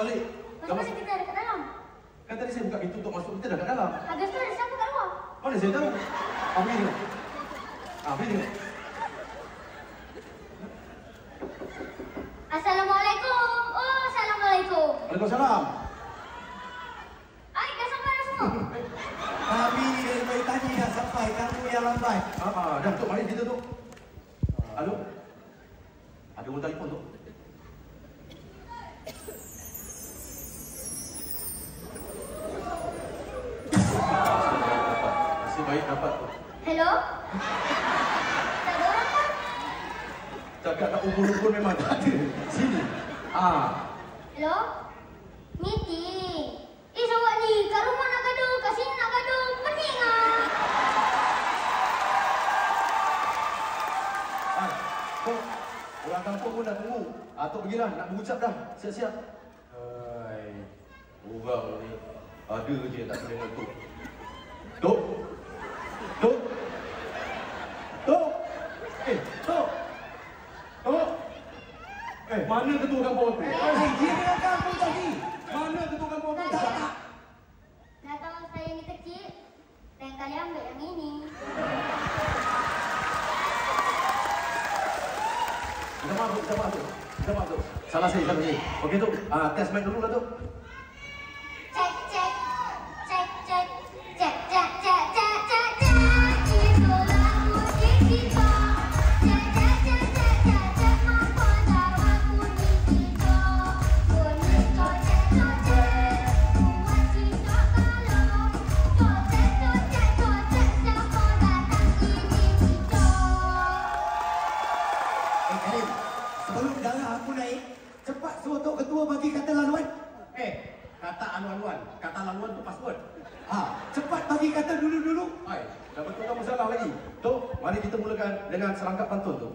balik. Macam mana kita ada kat dalam? Kan tadi saya buka pintu untuk masuk, kita dah kat dalam. Habis tu ada siapa kat luar? Mana saya tahu? Pergi tengok. Pergi tengok. Assalamualaikum. Oh, Assalamualaikum. Waalaikumsalam. Ay, dah sampai dah semua? Kami dari tadi dah sampai, kamu yang lambat. Dah Tok, mari kita Tok. Halo? Ada orang telefon Tok. Nasib baik dapat Tok. Hello? Tak ada orang kan? Cakap kat ubur-ubur memang tak ada. Sini. Hello? Meeting. Awak ni kat rumah nak gaduh, kat sini nak gaduh. Pening ah. Tok, orang kampung pun dah tunggu. Tok pergilah, nak mengucap dah. Siap-siap. Hai. Orang ni ada je tak kena dengan Tok. Tok. Tok. Tok. Tok. Tok. Mana ketua kampung aku? Dia dengan kamu tadi. Mana ketua kampung aku? Tak. Dah tahu saya ni kecil. Lain kali ambil yang ini. Minta maaf Tok. Salah saya. Okey Tok, test mic dulu lah Tok. Cek. Itu lagu Cikita. Cek, mampu jawab bunyi Cikita. Bunyi cocek. Buat Cikita kalau. Cocek, siapa datang ini Cikita. Karim, sebelum darah aku naik, cepat suruh Tok Ketua bagi kata laluan. Kata anuan-anuan. Kata laluan tu password. Cepat bagi kata dulu-dulu. Hai, dah betul kamu salah lagi. Tok, mari kita mulakan dengan serangkap pantun Tok.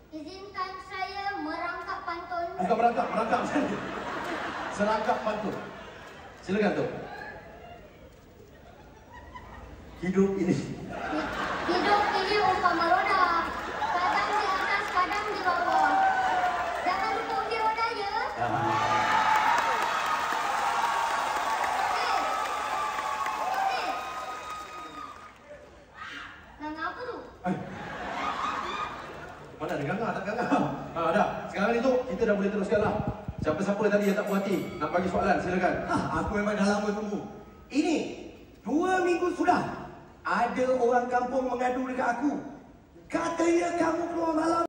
Izinkan saya merangkap pantun. Bukan merangkap saja. Serangkap pantun. Silakan Tok. Hidup ini. Hidup ini umpama roda. Kadang di atas, kadang di bawah. Jangan lupa undi roda ya. Gangga apa tu? Mana ada gangga, tak gangga. Dah. Sekarang ni Tok, kita dah boleh teruskanlah. Siapa-siapa tadi yang tak puas hati nak bagi soalan, silakan. Aku memang dah lama tunggu. Ini 2 minggu sudah ada orang kampung mengadu dekat aku. Katanya kamu keluar malam.